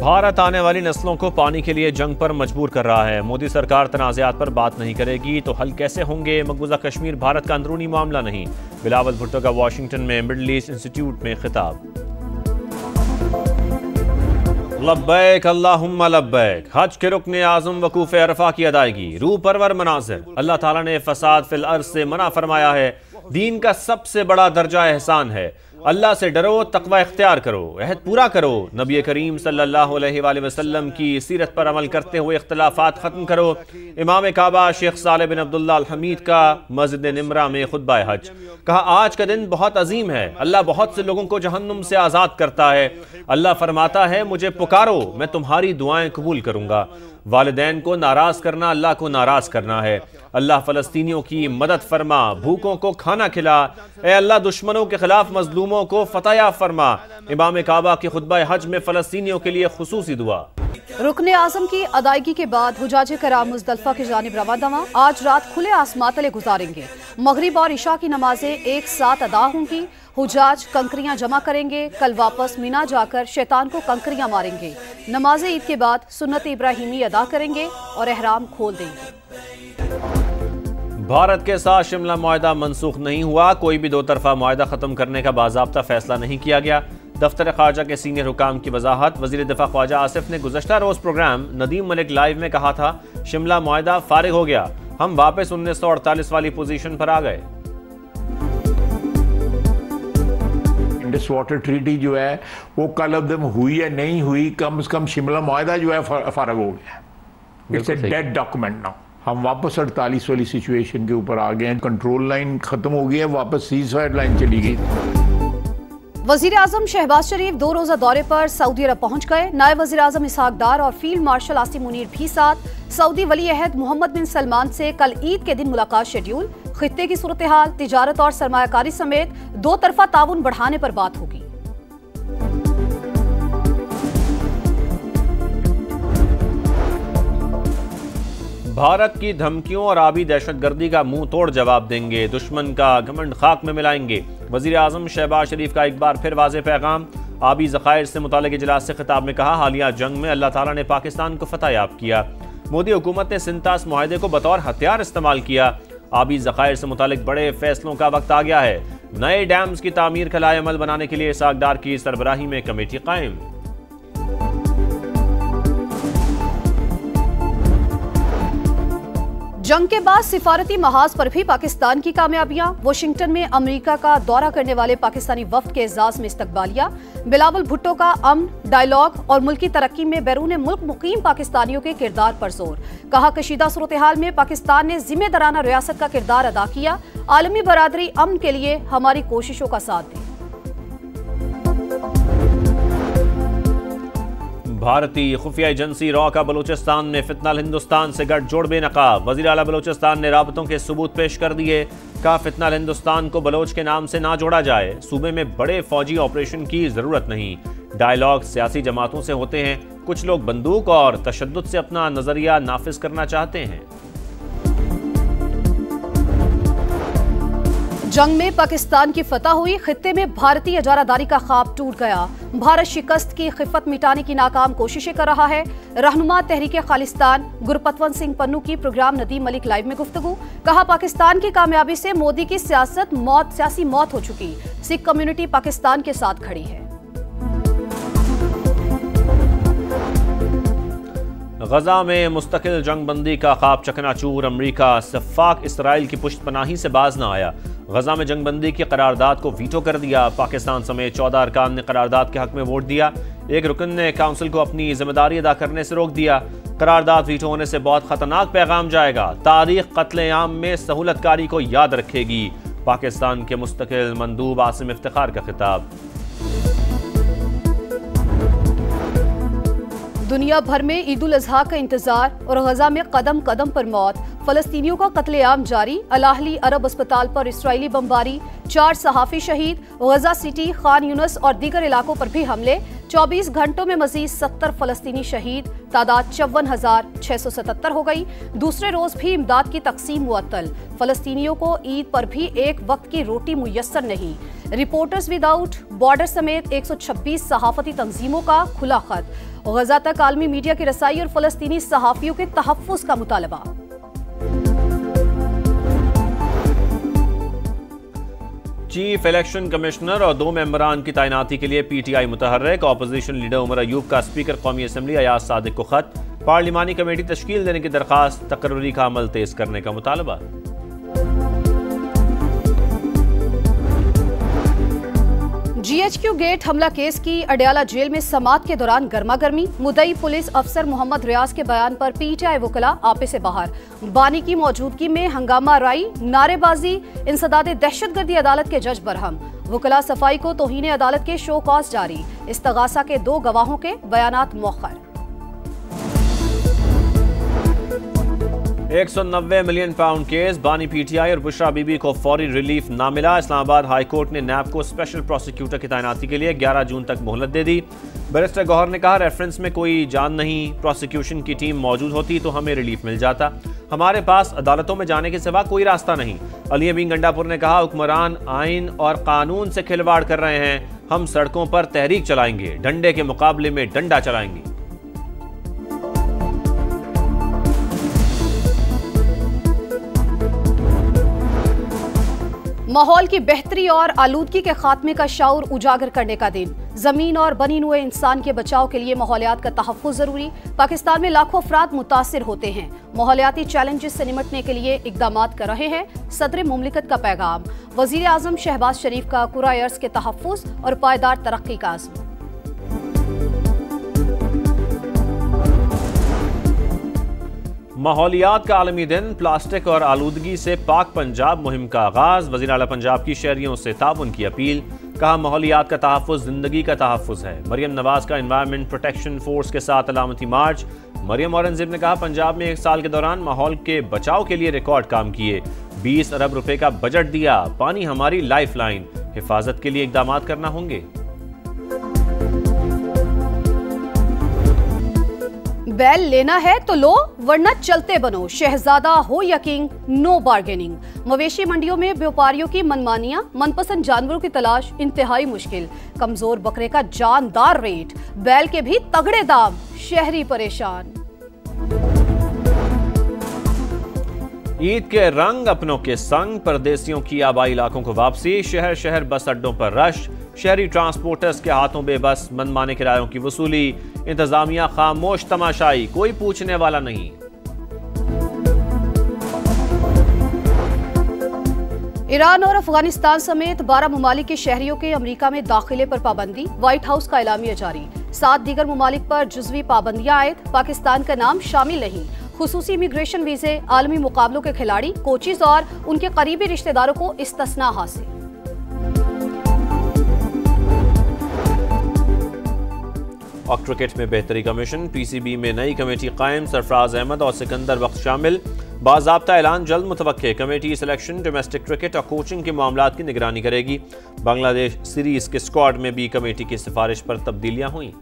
भारत आने वाली नस्लों को पानी के लिए जंग पर मजबूर कर रहा है। मोदी सरकार तनाज़ात पर बात नहीं करेगी तो हल कैसे होंगे? मकबूजा कश्मीर भारत का अंदरूनी मामला नहीं। बिलावल भुट्टो का वाशिंगटन में मिडल ईस्ट इंस्टीट्यूट में खिताब। लब्बैक अल्लाहुम्मा लब्बैक। हज के रुकने आज़म वकूफ़ अरफा की अदायगी। रूह परवर मनाज़िर। अल्लाह ताला ने फसाद फिल अर्ज़ से मना फरमाया है। दीन का सबसे बड़ा दर्जा एहसान है। अल्लाह से डरो, तकवा इख्तियार करो, अहद पूरा करो। नबी करीम सल्लल्लाहु अलैहि वसल्लम की सीरत पर अमल करते हुए इख्तिलाफात ख़त्म करो। इमाम काबा शेख सालेह बिन अब्दुल्ला अल हमीद का मस्जिद निमरा में खुतबा हज। कहा, आज का दिन बहुत अजीम है। अल्लाह बहुत से लोगों को जहन्नुम से आज़ाद करता है। अल्लाह फरमाता है, मुझे पुकारो, मैं तुम्हारी दुआएं कबूल करूंगा। वालिदैन को नाराज करना अल्लाह को नाराज करना है। अल्लाह फ़लस्तीनियों की मदद फरमा, भूखों को खाना खिला। ए अल्लाह, दुश्मनों के खिलाफ मजलूमों को फतह फरमा। इमाम काबा के खुतबा हज में फ़लस्तीनियों के लिए खुसूसी दुआ। रुकने आज़म की अदायगी के बाद हुजाज कराम मुज़दलिफ़ा की जानिब रवाना। आज रात खुले आसमां तले गुजारेंगे। मगरिब और इशा की नमाजें एक साथ अदा होंगी। हुजाज कंकरियां जमा करेंगे। कल वापस मीना जाकर शैतान को कंकरियां मारेंगे। नमाज ईद के बाद सुन्नत इब्राहिमी अदा करेंगे और एहराम खोल देंगे। भारत के साथ शिमला मुआहदा मनसूख नहीं हुआ। कोई भी दो तरफा मुआहदा खत्म करने का बाज़ाब्ता फैसला नहीं किया गया। दफ्तर ख़ारजा के सीनियर हुकाम की वजाहत। वज़ीर दिफा ख्वाजा आसिफ ने गुज़श्ता रोज़ प्रोग्राम नदीम मलिक लाइव में कहा था, शिमला मुआहदा फारिग हो गया, हम वापस 1948 वाली पोजीशन पर आ गए। इंडस वाटर ट्रीटी जो है वो कल अब्दम हुई है नहीं हुई, कम से कम शिमला मुआहदा जो है फारिग हो गया। It's a dead document now. हम वापस 48 वाली सिचुएशन के ऊपर आ गए हैं। कंट्रोल लाइन खत्म हो गई है, वापस सीज़फायर लाइन चली गई। वज़ीर आज़म शहबाज शरीफ 2 रोज़ा दौरे पर सऊदी अरब पहुंच गए। नायब वज़ीर आज़म इसहाक डार और फील्ड मार्शल आसिम मुनीर भी साथ। सऊदी वली अहद मोहम्मद बिन सलमान से कल ईद के दिन मुलाकात शेड्यूल। खित्ते की सूरत हाल, तिजारत और सरमायाकारी समेत दो तरफा ताउन बढ़ाने पर बात होगी। भारत की धमकियों और आबी दहशतगर्दी का मुंह तोड़ जवाब देंगे। दुश्मन का घमंड खाक में मिलाएंगे। वज़ीर आज़म शहबाज शरीफ का एक बार फिर वाज़ेह पैगाम। आबी ज़खायर से मुतालिक इजलास से खिताब में कहा, हालिया जंग में अल्लाह ताला ने पाकिस्तान को फतह याब किया। मोदी हुकूमत ने सिंतास मुआहदे को बतौर हथियार इस्तेमाल किया। आबी ज़खायर से मुतालिक बड़े फैसलों का वक्त आ गया है। नए डैम्स की तामीर का लाए अमल बनाने के लिए इसहाक डार की सरबराही में कमेटी कायम। जंग के बाद सिफारती महाज पर भी पाकिस्तान की कामयाबियां। वाशिंगटन में अमेरिका का दौरा करने वाले पाकिस्तानी वफ्द के एजाज में इस्तकबालिया। बिलावल भुट्टो का अमन, डायलॉग और मुल्की तरक्की में बैरून मुल्क मुकीम पाकिस्तानियों के किरदार पर जोर। कहा, कशीदा सूरत हाल में पाकिस्तान ने जिम्मेदाराना रियासत का किरदार अदा किया। आलमी बरादरी अमन के लिए हमारी कोशिशों का साथ दी। भारतीय खुफिया एजेंसी रॉ का बलूचिस्तान में फितनाल हिंदुस्तान से गठजोड़ बेनकाब। वज़ीर आला बलूचिस्तान ने राबतों के सबूत पेश कर दिए। कहा, फितनाल हिंदुस्तान को बलोच के नाम से ना जोड़ा जाए। सूबे में बड़े फौजी ऑपरेशन की जरूरत नहीं। डायलॉग सियासी जमातों से होते हैं। कुछ लोग बंदूक और तशद्दुद से अपना नजरिया नाफिज करना चाहते हैं। जंग में पाकिस्तान की फतह हुई। खित्ते में भारतीय इजारादारी का ख्वाब टूट गया। भारत शिकस्त की खिफत मिटाने की नाकाम कोशिशें कर रहा है। रहनुमा तहरीके खालिस्तान गुरपतवंत सिंह पन्नू की प्रोग्राम नदीम मलिक लाइव में गुफ्तगू। कहा, पाकिस्तान की कामयाबी से मोदी की सियासी मौत हो चुकी। सिख कम्युनिटी पाकिस्तान के साथ खड़ी है। गजा में मुस्तकिल जंगबंदी का ख्वाब चकनाचूर। अमरीका सफ़ाक इसराइल की पुश्तपनाही से बाज न आया। गजा में जंगबंदी की करारदाद को वीटो कर दिया। पाकिस्तान समेत 14 अरकान ने करारदाद के हक में वोट दिया। एक रुकन ने काउंसिल को अपनी जिम्मेदारी अदा करने से रोक दिया। करारदाद वीटो होने से बहुत खतरनाक पैगाम जाएगा। तारीख कत्ले-आम में सहूलतकारी को याद रखेगी। पाकिस्तान के मुस्तकिल मंदूब आसिम इफ्तिखार का खिताब। दुनिया भर में ईद उल अजहा का इंतजार और गजा में कदम कदम पर मौत। फलस्तीनियों का कत्लेआम जारी। अल-अहली अरब अस्पताल पर इसराइली बमबारी। 4 सहाफ़ी शहीद। गजा सिटी, खान यूनस और दीगर इलाकों पर भी हमले। 24 घंटों में मजीद 70 फलस्तीनी शहीद, तादाद 54,677 हो गई। दूसरे रोज भी इमदाद की तकसीम मुअत्तल, फलस्तीनियों को ईद पर भी एक वक्त की रोटी मुयस्सर नहीं। रिपोर्टर्स विदाउट बॉर्डर समेत 126 सहाफती तंजीमों का खुला खत। गजा तक आलमी मीडिया की रसाई और फलस्तीनी सहाफियों के तहफ्फुज़ का मुतालबा। चीफ इलेक्शन कमिश्नर और 2 मेंबरान की तैनाती के लिए PTI मुतहर्रिक। ऑपोजिशन लीडर उमर अयूब का स्पीकर कौमी असम्बली अयाज सादिक को खत। पार्लिमानी कमेटी तश्कील देने की दरखास्त, तकर्री का अमल तेज करने का मुतालबा। GHQ गेट हमला केस की अडयाला जेल में समात के दौरान गर्मा गर्मी। मुद्दई पुलिस अफसर मोहम्मद रियाज के बयान पर PTI वकला आपे से बाहर। बानी की मौजूदगी में हंगामा राई, नारेबाजी, इंसदाद दहशतगर्दी। अदालत के जज बरहम। वकला सफाई को तौहीन अदालत के शो कॉज जारी। इस्तगासा के 2 गवाहों के बयानात मौखर। 190 मिलियन पाउंड केस। बानी PTI और बुशरा बीबी को फौरी रिलीफ ना मिला। इस्लामाबाद हाई कोर्ट ने नैब को स्पेशल प्रोसिक्यूटर की तैनाती के लिए 11 जून तक मोहलत दे दी। बैरिस्टर गौहर ने कहा, रेफरेंस में कोई जान नहीं, प्रोसिक्यूशन की टीम मौजूद होती तो हमें रिलीफ मिल जाता। हमारे पास अदालतों में जाने के सिवा कोई रास्ता नहीं। अली अमीन गंडापुर ने कहा, हुक्मरान आइन और कानून से खिलवाड़ कर रहे हैं। हम सड़कों पर तहरीक चलाएंगे, डंडे के मुकाबले में डंडा चलाएंगे। माहौल की बेहतरी और आलूदगी के खात्मे का शऊर उजागर करने का दिन। जमीन और बनी हुए इंसान के बचाव के लिए माहौलियात का तहफ़्फ़ुज़ जरूरी। पाकिस्तान में लाखों अफराद मुतासिर होते हैं। माहौलियाती चैलेंजेस से निमटने के लिए इक़दामात कर रहे हैं। सदर मुमलिकत का पैगाम। वज़ीर आज़म शहबाज शरीफ का कुराए अर्ज़ के तहफ़्फ़ुज़ और पायदार तरक्की का आज़म। माहौलियात का आलमी दिन। प्लास्टिक और आलूदगी से पाक पंजाब मुहिम का आगाज। वज़ीर आला पंजाब की शहरियों से ताउन की अपील। कहा, माहौलियात का तहफ़्फ़ुज़ जिंदगी का तहफ़्फ़ुज़ है। मरियम नवाज का एनवायरनमेंट प्रोटेक्शन फोर्स के साथ अलामती मार्च। मरियम औरंगज़ेब ने कहा, पंजाब में 1 साल के दौरान माहौल के बचाव के लिए रिकॉर्ड काम किए। 20 अरब रुपए का बजट दिया। पानी हमारी लाइफ लाइन, हिफाजत के लिए इक़दामात करना होंगे। बैल लेना है तो लो, वरना चलते बनो। शहजादा हो या किंग, नो बार्गेनिंग। मवेशी मंडियों में व्यापारियों की मनमानियां। मनपसंद जानवरों की तलाश इंतहाई मुश्किल। कमजोर बकरे का जानदार रेट, बैल के भी तगड़े दाम। शहरी परेशान। ईद के रंग अपनों के संग। परदेसियों की आबाई इलाकों को वापसी। शहर शहर बस अड्डों पर रश। शहरी ट्रांसपोर्टर्स के हाथों बेबस मनमाने किरायों की वसूली। इंतजामिया खामोश तमाशाई, कोई पूछने वाला नहीं। ईरान और अफगानिस्तान समेत 12 ममालिक के शहरियों के अमेरिका में दाखिले पर पाबंदी। व्हाइट हाउस का एलामिया जारी। 7 दीगर ममालिक पर जुज़वी पाबंदियां आयद। पाकिस्तान का नाम शामिल नहीं। खुसूसी इमिग्रेशन वीजे, आलमी मुकाबलों के खिलाड़ी, कोचिज और उनके करीबी रिश्तेदारों को इस्तिस्ना हासिल। और क्रिकेट में बेहतरी कमीशन। PCB में नई कमेटी कायम। सरफराज अहमद और सिकंदर वक्त शामिल। बाज़ाब्ता ऐलान जल्द मुतवक्के। कमेटी सिलेक्शन, डोमेस्टिक क्रिकेट और कोचिंग के मामलात की निगरानी करेगी। बांग्लादेश सीरीज के स्क्वाड में भी कमेटी की सिफारिश पर तब्दीलियां हुई।